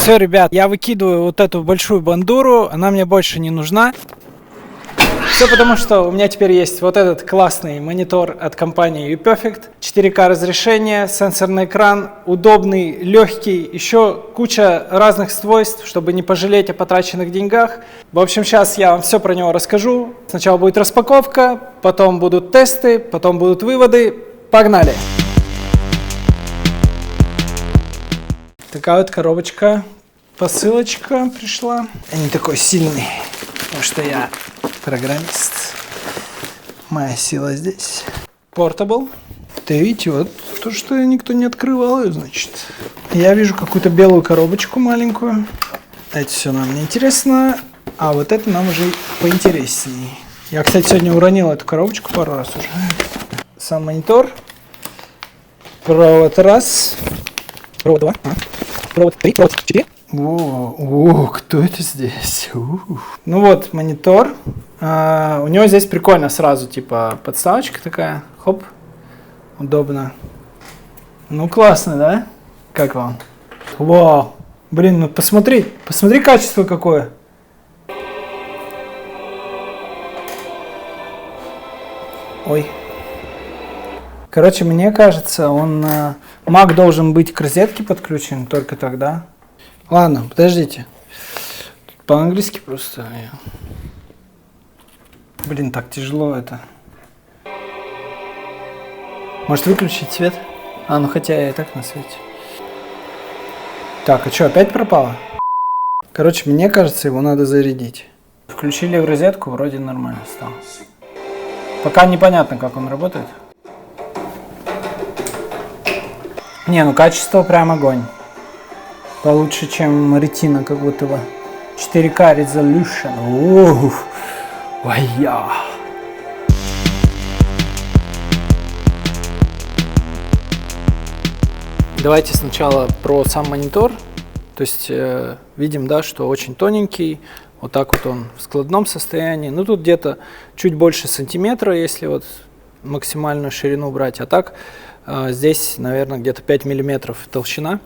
Все, ребят, я выкидываю вот эту большую бандуру, она мне больше не нужна. Все потому, что у меня теперь есть вот этот классный монитор от компании UPerfect, 4К разрешение, сенсорный экран, удобный, легкий, еще куча разных свойств, чтобы не пожалеть о потраченных деньгах. В общем, сейчас я вам все про него расскажу. Сначала будет распаковка, потом будут тесты, потом будут выводы. Погнали! Такая вот коробочка, посылочка пришла. Я не такой сильный, потому что я программист. Моя сила здесь. Portable. Да видите, вот то, что никто не открывал ее, значит. Я вижу какую-то белую коробочку маленькую. Это все нам не интересно, а вот это нам уже поинтереснее. Я, кстати, сегодня уронил эту коробочку пару раз уже. Сам монитор. Провод раз. Провод 2. Провод 3, провод 4. О, кто это здесь? Ну вот, монитор. У него здесь прикольно сразу, типа, подставочка такая. Хоп. Удобно. Ну, классно, да? Как вам? Вау. Блин, ну посмотри качество какое. Ой. Короче, мне кажется, Mac должен быть к розетке подключен, только тогда. Ладно, подождите. По-английски просто. Блин, так тяжело это. Может выключить свет? Ну хотя я и так на свете. Так, а что, опять пропало? Короче, мне кажется, его надо зарядить. Включили в розетку, вроде нормально стало. Пока непонятно, как он работает. Не, ну качество прям огонь. Получше, чем Retina, как будто бы. 4К Resolution. Ой-я. Давайте сначала про сам монитор. То есть видим, да, что очень тоненький. Вот так вот он в складном состоянии. Ну тут где-то чуть больше сантиметра, если вот максимальную ширину брать. А так здесь, наверное, где-то 5 миллиметров толщина.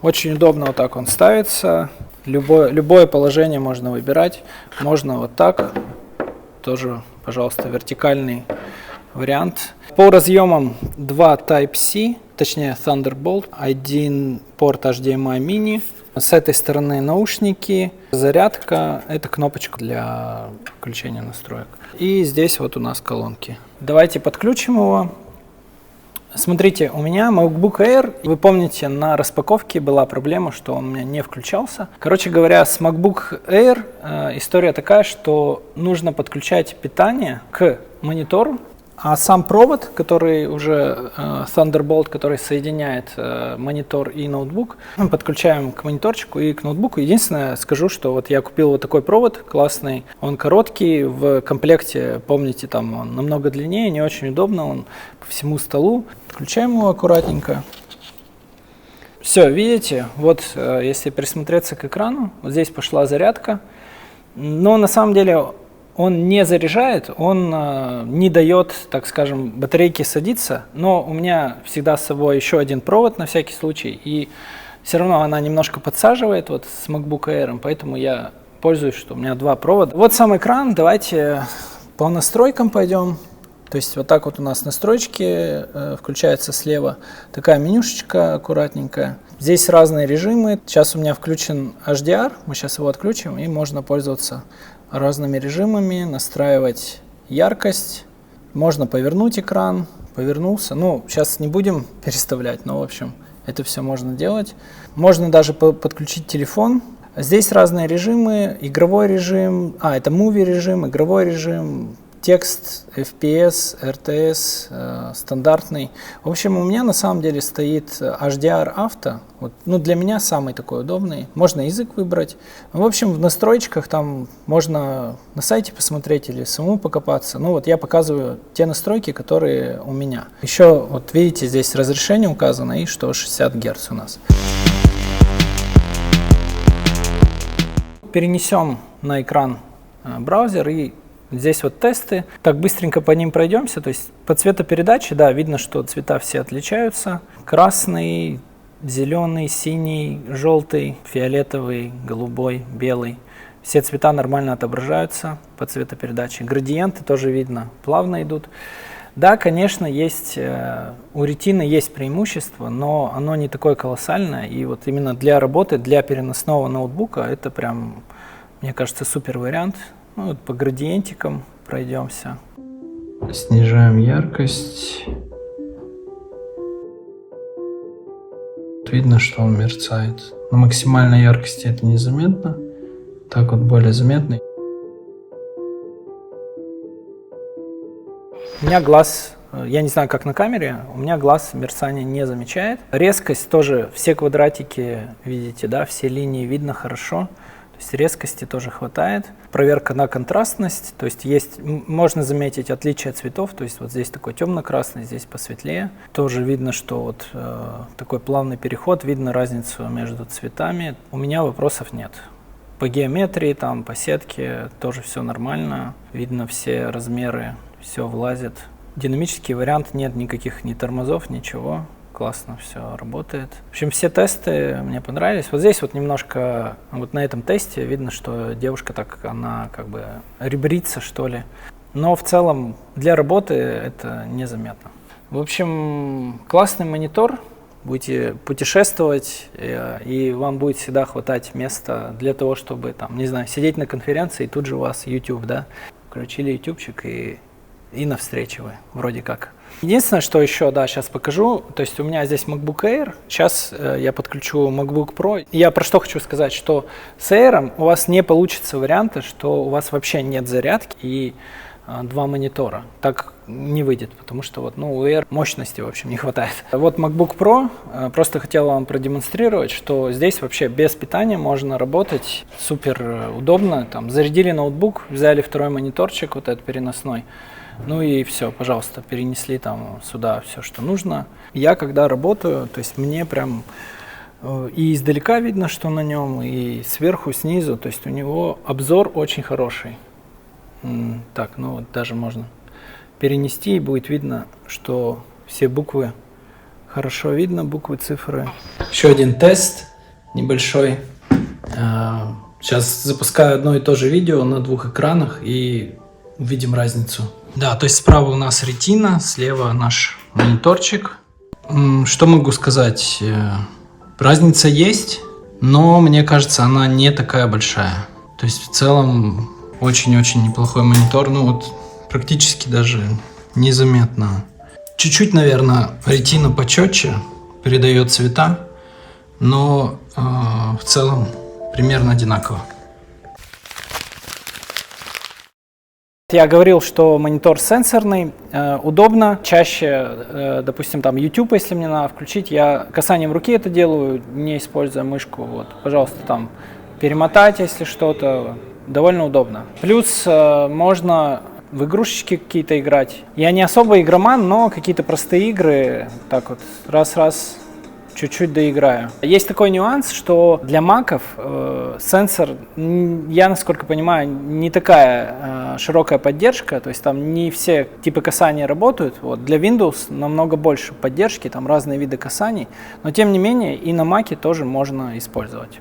Очень удобно вот так он ставится. Любое положение можно выбирать. Можно вот так. Тоже, пожалуйста, вертикальный вариант. По разъемам 2 Type-C, точнее Thunderbolt, один порт HDMI mini. С этой стороны наушники, зарядка, это кнопочка для включения настроек. И здесь вот у нас колонки. Давайте подключим его. Смотрите, у меня MacBook Air, вы помните, на распаковке была проблема, что он у меня не включался. Короче говоря, с MacBook Air история такая, что нужно подключать питание к монитору, а сам провод, который уже Thunderbolt, который соединяет монитор и ноутбук, мы подключаем к мониторчику и к ноутбуку. Единственное, скажу, что вот я купил вот такой провод классный, он короткий, в комплекте, помните, там он намного длиннее, не очень удобно, он по всему столу. Подключаем его аккуратненько. Все, видите, вот если присмотреться к экрану, вот здесь пошла зарядка, но на самом деле он не заряжает, он не дает, так скажем, батарейке садиться, но у меня всегда с собой еще один провод на всякий случай, и все равно она немножко подсаживает вот с MacBook Air, поэтому я пользуюсь, что у меня два провода. Вот сам экран, давайте по настройкам пойдем. То есть вот так вот у нас настройки включаются слева, такая менюшечка аккуратненькая. Здесь разные режимы, сейчас у меня включен HDR, мы сейчас его отключим, и можно пользоваться разными режимами, настраивать яркость, можно повернуть экран, повернулся. Ну, сейчас не будем переставлять, но, в общем, это все можно делать. Можно даже подключить телефон. Здесь разные режимы, игровой режим, это movie режим, игровой режим, текст, FPS, RTS, стандартный. В общем, у меня на самом деле стоит HDR Auto. Вот, ну, для меня самый такой удобный. Можно язык выбрать. В общем, в настройках там можно на сайте посмотреть или самому покопаться. Ну вот я показываю те настройки, которые у меня. Еще вот видите, здесь разрешение указано и что 60 Гц у нас. Перенесем на экран браузер и здесь вот тесты. Так быстренько по ним пройдемся. То есть по цветопередаче, да, видно, что цвета все отличаются. Красный, зеленый, синий, желтый, фиолетовый, голубой, белый. Все цвета нормально отображаются по цветопередаче. Градиенты тоже видно, плавно идут. Да, конечно, есть, у ретины есть преимущество, но оно не такое колоссальное. И вот именно для работы, для переносного ноутбука, это прям, мне кажется, супер вариант. Ну, вот по градиентикам пройдемся. Снижаем яркость. Видно, что он мерцает. На максимальной яркости это незаметно. Так вот более заметный. У меня глаз, я не знаю, как на камере, у меня глаз мерцания не замечает. Резкость тоже, все квадратики видите, да, все линии видно хорошо. То есть резкости тоже хватает. Проверка на контрастность, то есть можно заметить отличие цветов, то есть вот здесь такой темно-красный, здесь посветлее. Тоже видно, что вот такой плавный переход, видно разницу между цветами. У меня вопросов нет. По геометрии, там, по сетке тоже все нормально, видно все размеры, все влазит. Динамический вариант, нет никаких ни тормозов, ничего. Классно все работает. В общем, все тесты мне понравились. Вот здесь вот немножко, вот на этом тесте видно, что девушка так, она как бы ребрится, что ли. Но в целом для работы это незаметно. В общем, классный монитор. Будете путешествовать, и вам будет всегда хватать места для того, чтобы, там, не знаю, сидеть на конференции, и тут же у вас YouTube, да, включили ютубчик и на встрече вы, вроде как. Единственное, что еще, да, сейчас покажу, то есть у меня здесь MacBook Air, сейчас я подключу MacBook Pro. Я про что хочу сказать, что с Air у вас не получится варианта, что у вас вообще нет зарядки и два монитора. Так не выйдет, потому что вот, ну, у Air мощности, в общем, не хватает. Вот MacBook Pro, просто хотел вам продемонстрировать, что здесь вообще без питания можно работать супер удобно. Там зарядили ноутбук, взяли второй мониторчик, вот этот переносной, ну и все, пожалуйста, перенесли там сюда все, что нужно. Я когда работаю, то есть мне прям и издалека видно, что на нем, и сверху, снизу, то есть у него обзор очень хороший. Так, ну вот даже можно перенести, и будет видно, что все буквы хорошо видно, буквы, цифры. Еще один тест небольшой. Сейчас запускаю одно и то же видео на двух экранах и увидим разницу. Да, то есть справа у нас ретина, слева наш мониторчик. Что могу сказать? Разница есть, но мне кажется, она не такая большая. То есть в целом очень-очень неплохой монитор, ну вот практически даже незаметно. Чуть-чуть, наверное, ретина почетче, передает цвета, но в целом примерно одинаково. Я говорил, что монитор сенсорный, удобно, чаще, допустим, там YouTube, если мне надо включить, я касанием руки это делаю, не используя мышку, вот, пожалуйста, там перемотать, если что-то, довольно удобно. Плюс можно в игрушечки какие-то играть. Я не особо игроман, но какие-то простые игры, так вот, раз-раз, чуть-чуть доиграю. Есть такой нюанс, что для маков сенсор, я насколько понимаю, не такая широкая поддержка, то есть там не все типы касания работают. Вот. Для Windows намного больше поддержки, там разные виды касаний, но тем не менее и на маке тоже можно использовать.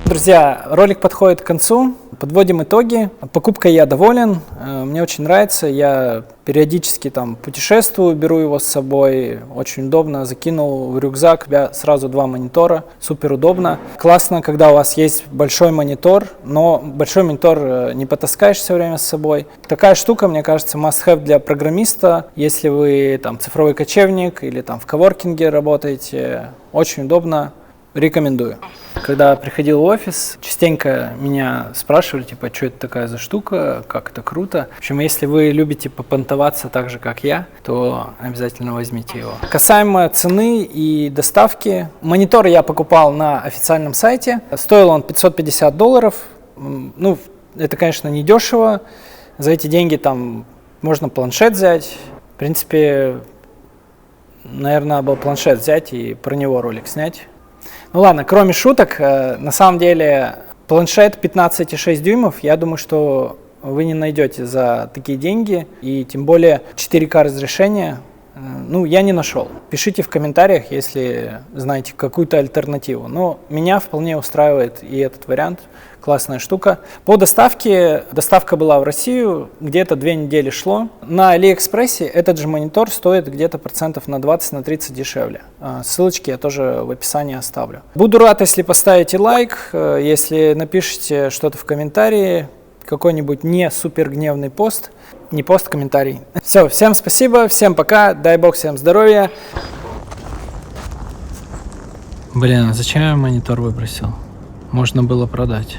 Друзья, ролик подходит к концу, подводим итоги. Покупкой я доволен, мне очень нравится, я периодически там путешествую, беру его с собой, очень удобно, закинул в рюкзак, у меня сразу два монитора, супер удобно. Классно, когда у вас есть большой монитор, но большой монитор не потаскаешь все время с собой. Такая штука, мне кажется, must-have для программиста, если вы там цифровой кочевник или там в коворкинге работаете, очень удобно. Рекомендую. Когда приходил в офис, частенько меня спрашивали, типа, что это такая за штука, как это круто. В общем, если вы любите попонтоваться так же, как я, то обязательно возьмите его. Касаемо цены и доставки, монитор я покупал на официальном сайте. Стоил он $550. Ну, это, конечно, не дешево. За эти деньги там можно планшет взять. В принципе, наверное, надо было планшет взять и про него ролик снять. Ну ладно, кроме шуток, на самом деле планшет 15,6 дюймов, я думаю, что вы не найдете за такие деньги, и тем более 4К разрешение, ну, я не нашел. Пишите в комментариях, если знаете какую-то альтернативу. Но меня вполне устраивает и этот вариант. Классная штука. По доставке, доставка была в Россию, где-то 2 недели шло. На Алиэкспрессе этот же монитор стоит где-то процентов на 20-30 дешевле. Ссылочки я тоже в описании оставлю. Буду рад, если поставите лайк, если напишите что-то в комментарии, какой-нибудь не супер гневный пост. Не пост, комментарий. Все, всем спасибо, всем пока, дай бог всем здоровья. Блин, а зачем я монитор выбросил? Можно было продать.